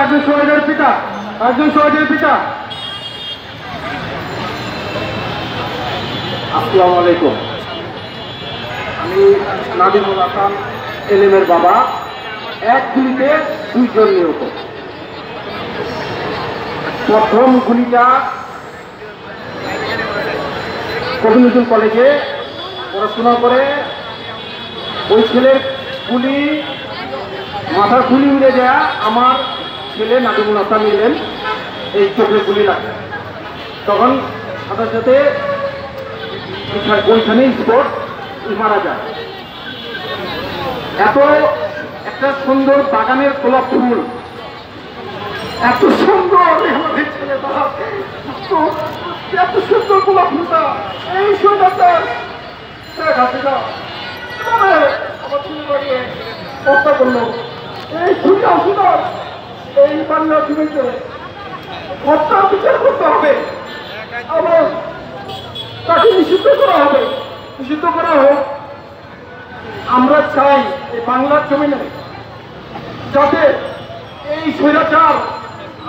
একজন শহীদের পিতা, একজন শহীদের পিতা। আসসালামু আলাইকুম। আমি নাদিমুল হাসান এলেমের বাবা। এক গুলিতে দুইজন নিহত। প্রথম গুলিটা কবি নজরুল কলেজে পড়াশোনা করে ওই ছেলের গুলি মাথার গুলি উড়ে দেয়া আমার ছেলে নাদিমুল হাসান নিলেন এই চোখে গুলি লাগে। তখন সাথে সাথে ওইখানে স্পট মারা যায়। এত একটা সুন্দর বাগানের গোলাপ ফুল, এত সুন্দর এত সুন্দর গোলাপ ফুলটা এই সুন্দরটা হত্যা করলো। এই ফুলটা সুন্দর, এই বাংলা জীবনকে হত্যা বিচার করতে হবে, আবার তাকে নিষিদ্ধ করা হবে, নিষিদ্ধ করা হোক। আমরা চাই এই বাংলার জমিনে যাতে এই স্বৈরাচার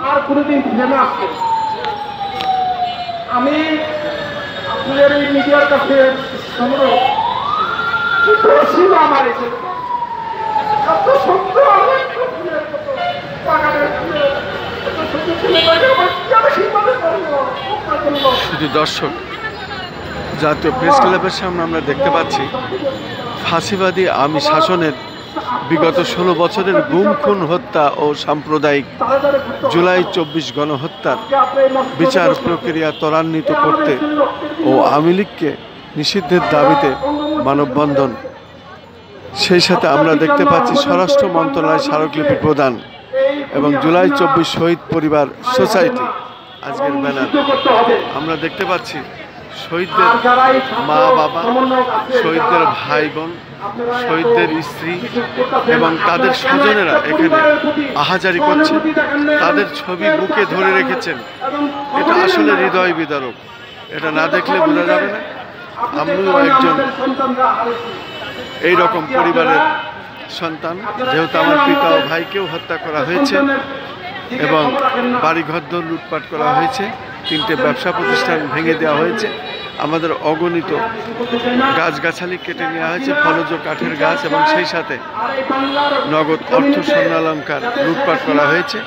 আর কোনোদিন ফিরে না আসে। আমি আপনাদের এই মিডিয়ার কাছে অনুরোধ, ছিল আমার এত সুন্দর শুধু দর্শক, জাতীয় প্রেস ক্লাবের সামনে আমরা দেখতে পাচ্ছি ফাঁসিবাদী আওয়ামী শাসনের বিগত 16 বছরের গুম খুন হত্যা ও সাম্প্রদায়িক জুলাই 24 গণহত্যার বিচার প্রক্রিয়া ত্বরান্বিত করতে ও আওয়ামী লীগকে নিষিদ্ধের দাবিতে মানববন্ধন। সেই সাথে আমরা দেখতে পাচ্ছি স্বরাষ্ট্র মন্ত্রণালয় স্মারকলিপি প্রদান এবং জুলাই 24 শহীদ পরিবার সোসাইটি আজকের ব্যানার। আমরা দেখতে পাচ্ছি শহীদদের মা বাবা, শহীদদের ভাই বোন, শহীদদের স্ত্রী এবং তাদের স্বজনেরা এখানে আহাজারি করছেন, তাদের ছবি বুকে ধরে রেখেছেন। এটা আসলে হৃদয় বিদারক। এটা না দেখলে বোঝা যাবে না। আমিও একজন এইরকম পরিবারের সন্তান, যেহেতু আমার পিতা ও ভাইকেও হত্যা করা হয়েছে এবং বাড়িঘর লুটপাট করা হয়েছে, 3টে ব্যবসা প্রতিষ্ঠান ভেঙে দেওয়া হয়েছে, আমাদের অগণিত গাছগাছালি কেটে নেওয়া হয়েছে, ফলজ কাঠের গাছ, এবং সেই সাথে নগদ অর্থ স্বর্ণালংকার লুটপাট করা হয়েছে।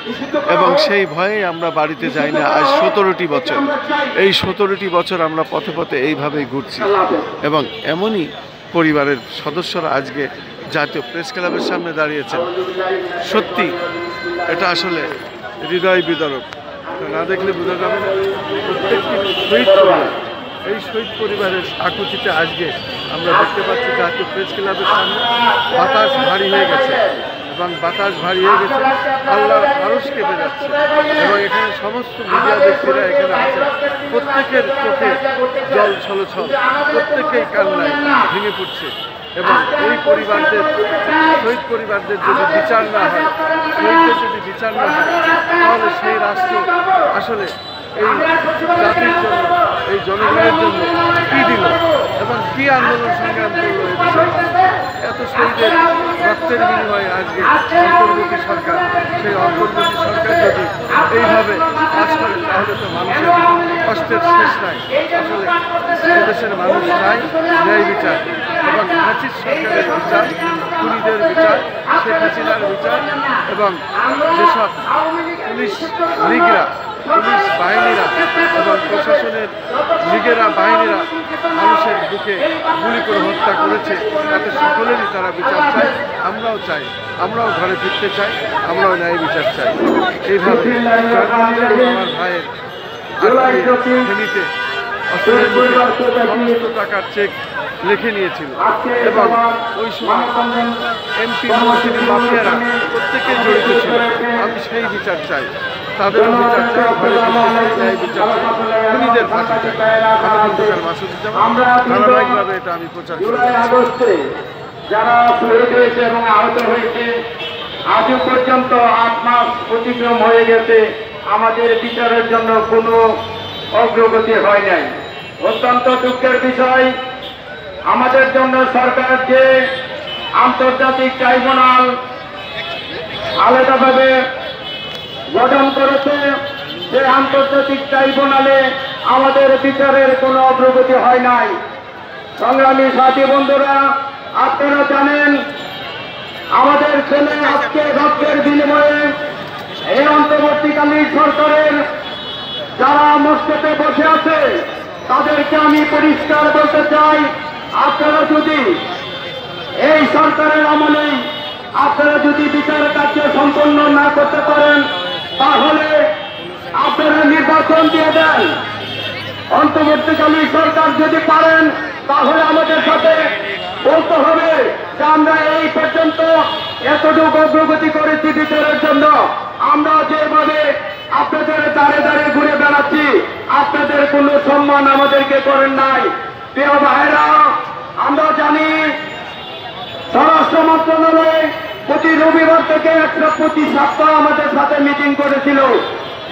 এবং সেই ভয়ে আমরা বাড়িতে যাই না আজ 17টি বছর। এই 17টি বছর আমরা পথে পথে এইভাবেই ঘুরছি এবং এমনই পরিবারের সদস্যরা আজকে জাতীয় প্রেস ক্লাবের সামনে দাঁড়িয়েছেন। সত্যি এটা আসলে হৃদয় বিদারক, না দেখলে বোঝা যাবে না। প্রত্যেকটি শহীদ পরিবার, এই শহীদ পরিবারের আকুতিতে আজকে আমরা দেখতে পাচ্ছি জাতীয় প্রেস ক্লাবের সামনে বাতাস ভারী হয়ে গেছে এবং বাতাস ভারী হয়ে গেছে, আল্লাহর আরশ কেঁপে যাচ্ছে এবং এখানে সমস্ত মিডিয়া ব্যক্তিরা এখানে আছে, প্রত্যেকের চোখে জল ছলছল, প্রত্যেকেই কান্নায় ভেঙে পড়ছে। এবং এই পরিবারদের, শহীদ পরিবারদের যদি বিচার না হয়, শহীদদের যদি বিচার না হয়, তাহলে সেই রাষ্ট্র আসলে এই জাতির জন্য, এই জনগণের জন্য কী দিল এবং কী আন্দোলন সংগ্রাম করলো। এত শহীদের রক্তের বিনিময়ে আজকে অন্তর্বর্তী সরকার, সেই অন্তর্বর্তী সরকার যদি এইভাবে কাজ করে তাহলে তো মানুষের কষ্টের শেষ নাই। আসলে এদেশের মানুষ চায় ন্যায় বিচার এবং হাসির সরকারের বিচার, খুনিদের বিচার, শেখ হাসিনার বিচার এবং যেসব পুলিশ লীগরা, পুলিশ বাহিনীরা এবং প্রশাসনের লীগেরা, বাহিনীরা মানুষের বুকে গুলি করে হত্যা করেছে, তাতে সকলেরই তারা বিচার চায়। আমরাও চাই, আমরাও ঘরে ফিরতে চাই, আমরাও ন্যায় বিচার চাই। এইভাবে আমার ভাইয়ের ফেনীতে সমস্ত টাকার চেক লিখে নিয়েছিল এবং ওই সময় এমপি মন্ত্রী মাফিয়ারা প্রত্যেকেই জড়িত ছিল। আমি সেই বিচার চাই, তাদেরও বিচার চাই, ঘরে ন্যায় বিচার চাই, খুনিদের ফাঁসি চাই। ধারাবাহিকভাবে এটা আমি প্রচার করি। যারা শহীদ হয়েছে এবং আহত হয়েছে, আজও পর্যন্ত 8 মাস অতিক্রম হয়ে গেছে, আমাদের বিচারের জন্য কোনো অগ্রগতি হয় নাই। অত্যন্ত দুঃখের বিষয়, আমাদের জন্য সরকার যে আন্তর্জাতিক ট্রাইব্যুনাল আলাদাভাবে গঠন করেছে, যে আন্তর্জাতিক ট্রাইব্যুনালে আমাদের বিচারের কোনো অগ্রগতি হয় নাই। সংগ্রামী সাথী বন্ধুরা, আপনারা জানেন আমাদের ছেলে আজকে রক্তের বিনিময়ে এই অন্তর্বর্তীকালীন সরকারের যারা মসজিদে বসে আছে তাদেরকে আমি পরিষ্কার বলতে চাই, আপনারা যদি এই সরকারের আমলে আপনারা যদি বিচার কার্য সম্পন্ন না করতে পারেন তাহলে আপনারা নির্বাচন দিয়ে দেন। অন্তর্বর্তীকালীন সরকার যদি পারেন তাহলে আমাদের সাথে বলতে হবে যে আমরা এই পর্যন্ত এতটুকু অগ্রগতি করেছি বিচারের জন্য। আমরা যেভাবে আপনাদের দাঁড়ে দাঁড়িয়ে ঘুরে বেড়াচ্ছি, আপনাদের কোনো সম্মান আমাদেরকে করেন নাই। প্রিয় ভাইরা, আমরা জানি স্বরাষ্ট্র মন্ত্রণালয় প্রতি রবিবার থেকে 125 সপ্তাহ আমাদের সাথে মিটিং করেছিল,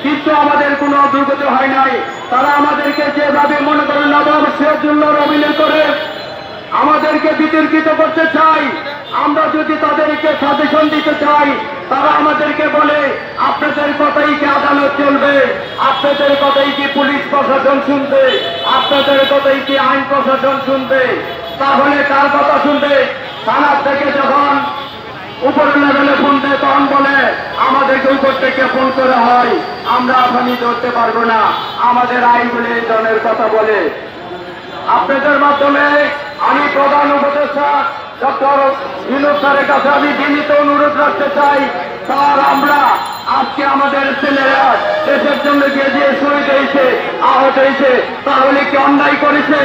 কিন্তু আমাদের কোনো অগ্রগতি হয় নাই। তারা আমাদেরকে যেভাবে মনে করেন নবাব সিরাজুল্লাহর অভিনয় করে আমাদেরকে বিতর্কিত করতে চাই। আমরা যদি তাদেরকে সাজেশন দিতে চাই, তারা আমাদেরকে বলে আপনাদের কথাই কি আদালত চলবে, আপনাদের কথাই কি পুলিশ প্রশাসন শুনবে, আপনাদের কথাই কি আইন প্রশাসন শুনবে। তাহলে কার কথা শুনবে? থানার থেকে যখন উপরের লেভেলে ফোন দেয় তখন বলে আমাদেরকে উপর থেকে ফোন করে হয়, আমরা আসামি ধরতে পারবো না, আমাদের আইন বলে এই ধরনের কথা বলে। আপনাদের মাধ্যমে আমি প্রধান উপদেষ্টা ডক্টর বিনোদ স্যারের কাছে আমি বিনীত অনুরোধ রাখতে চাই, স্যার আমরা আজকে আমাদের ছেলেরা দেশের জন্য গিয়ে যে শহীদ হয়েছে, আহত হয়েছে, তাহলে কি অন্যায় করেছে?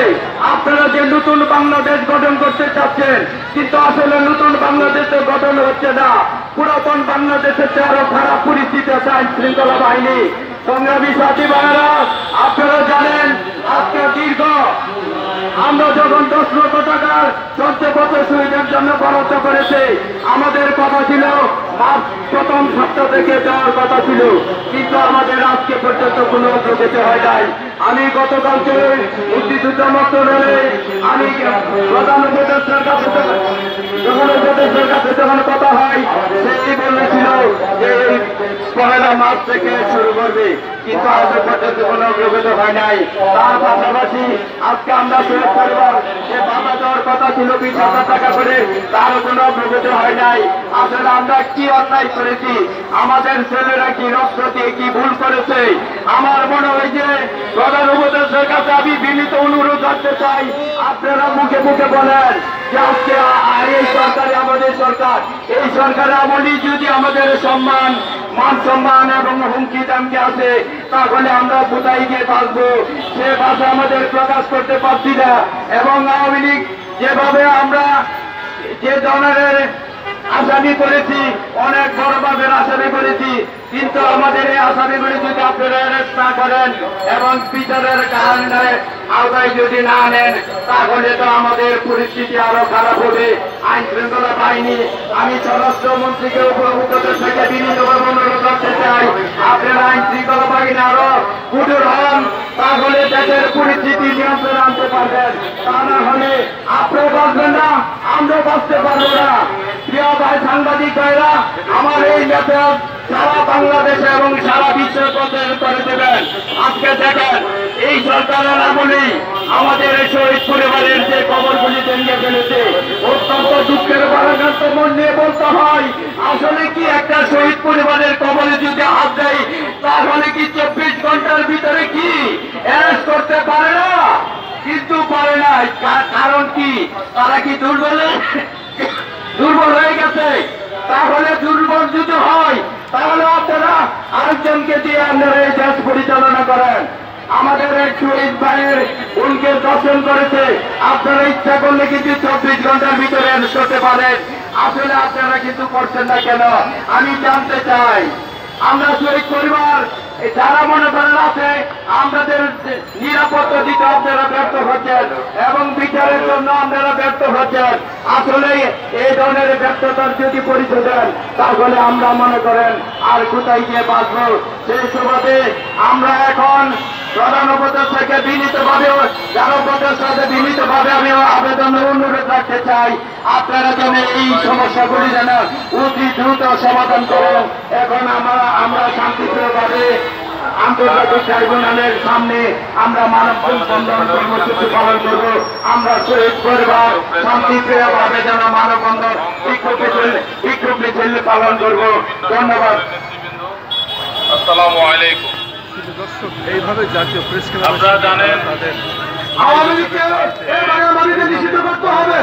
আপনারা যে নতুন বাংলাদেশ গঠন করতে চাচ্ছেন, কিন্তু আসলে নতুন বাংলাদেশ গঠন হচ্ছে না, পুরাতন বাংলাদেশের চেয়ে আরো খারাপ পরিস্থিতি আছে আইন শৃঙ্খলা বাহিনী। সংগ্রামী সাথী ভাইয়েরা, আপনারা জানেন আজকে দীর্ঘ আমরা যখন 10 লক্ষ টাকার 14 বছর শহীদের জন্য বরাদ্দ করেছে, আমাদের কথা ছিল মার্চ প্রথম সপ্তাহ থেকে দেওয়ার কথা ছিল, কিন্তু আমাদের আজকে পর্যন্ত কোনো অগ্রগতি হয় নাই। আমি গতকালকে মুক্তিযুদ্ধ মন্ত্রণালয়ে আমি প্রধান উপদেষ্টার কাছে যখন কথা হয়, সেই বলেছিল যে 1 মার্চ থেকে শুরু করবে, কিন্তু আজ পর্যন্ত কোনো অগ্রগতি হয় নাই। তার পাশাপাশি আজকে আমরা শহীদ পরিবার যে ভাতা দেওয়ার কথা ছিল 20,000 টাকা করে, তারও কোনো অগ্রগতি হয় নাই। আসলে আমরা কি অন্যায় করেছি, আমাদের ছেলেরা কি রক্ত দিয়ে কি ভুল করেছে? আমার মনে হয় যে প্রধান উপদেষ্টার কাছে আমি বিনীত অনুরোধ করতে চাই, আপনারা মুখে মুখে বলেন যে আজকে এই সরকারে আমাদের সরকার, এই সরকারের আমলি যদি আমাদের সম্মান মান সম্মান এবং হুমকি দামকি আছে, তাহলে আমরা কোথায় গিয়ে বাঁচবো? সে ভাষা আমাদের প্রকাশ করতে পারছি না। এবং আওয়ামী লীগ যেভাবে আমরা যে ধরনের আসামি করেছি, অনেক বড় ভাবের আসামি করেছি, কিন্তু আমাদের এই আসামিগুলি যদি আপনারা অ্যারেস্ট না করেন এবং বিচারের কারণে আওতায় যদি না নেন, তাহলে তো আমাদের পরিস্থিতি আরো খারাপ হবে। আইন শৃঙ্খলা বাহিনী, আমি স্বরাষ্ট্রমন্ত্রীকে উপদেষ্টাকে বিনীতভাবে অনুরোধ করতে চাই, আপনারা আইন শৃঙ্খলা বাহিনী আরো কঠোর হন, তাহলে দেশের পরিস্থিতি নিয়ন্ত্রণে আনতে পারবেন। তা না হলে আপনিও বাঁচবেন না, আমরাও বাঁচতে পারবো না। প্রিয় ভাই সাংবাদিক ভাইরা, আমার এই নেতা সারা বাংলাদেশে এবং সারা বিশ্বের প্রচার করে দেবেন। আজকে দেখেন এই সরকারের আমলেই আমাদের এই শহীদ পরিবারের যে কবরগুলি ভেঙে ফেলেছে, অত্যন্ত দুঃখের ভারাক্রান্ত মন নিয়ে বলতে হয়, আসলে কি একটা শহীদ পরিবারের কবরে যদি হাত দেয়, তাহলে কি 24 ঘন্টার ভিতরে কি অ্যারেস্ট করতে পারে না? কিন্তু পারে না। কারণ কি? তারা কি দুর্বল হয়ে গেছে? তাহলে দুর্বল যদি হয়, তাহলে আপনারা আরেকজনকে দিয়ে আপনারা এই দেশ পরিচালনা করেন। আমাদের এক শহীদ ভাইয়ের উনকে দর্শন করেছে, আপনারা ইচ্ছা করলে কিন্তু 24 ঘন্টার ভিতরে অ্যারেস্ট করতে পারেন। আসলে আপনারা কিন্তু করছেন না কেন? আমি জানতে চাই। আমরা শহীদ পরিবার যারা মনে করেন আছে আমাদের নিরাপত্তা দিতে আপনারা ব্যর্থ হচ্ছেন এবং বিচারের জন্য আপনারা ব্যর্থ হচ্ছেন। আসলে এই ধরনের ব্যর্থতার যদি পরিচয় দেন, তাহলে আমরা মনে করেন আর কোথায় গিয়ে বাঁচবো? সেই সুবাদে আমরা এখন প্রধান উপদেষ্টাকে বিনীতভাবে আমি আবেদন অনুরোধ রাখতে চাই, আপনারা যেন এই সমস্যাগুলি যেন অতি দ্রুত সমাধান করুন। এখন আমরা শান্তিপ্রিয়ভাবে আন্তর্জাতিক ট্রাইব্যুনালের সামনে আমরা মানববন্ধন কর্মসূচি পালন করব। আমরা শহীদ পরিবার শান্তিপ্রিয়ভাবে যেন মানববন্ধন বিক্ষোভ মিছিল পালন করব। ধন্যবাদ। আসসালামু আলাইকুম। দর্শক, এইভাবে জাতীয় প্রেস ক্লাব আপনারা জানেন তাদের আওয়ামী লীগকে এই বাংলা মাটিতে নিষিদ্ধ করতে হবে।